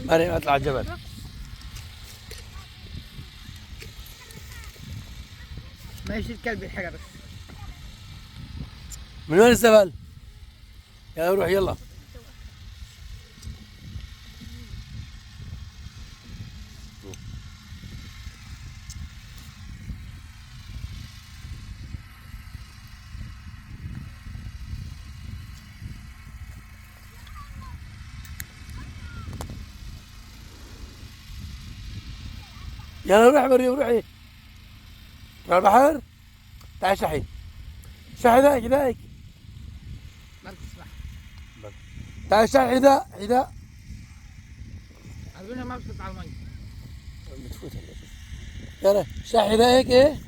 مريم اطلع الجبل. ماشي الكلب الحاجة بس. من وين الزبل؟ يلا روح يلا. يلا روح مريم روحي. تروح البحر؟ تعال شحي. شحي ذاك ذاك. مركز صح. تعال شحي حذاء حذاء. أقول لها ما بتطلع المي. يلا شحي ذاك ايه؟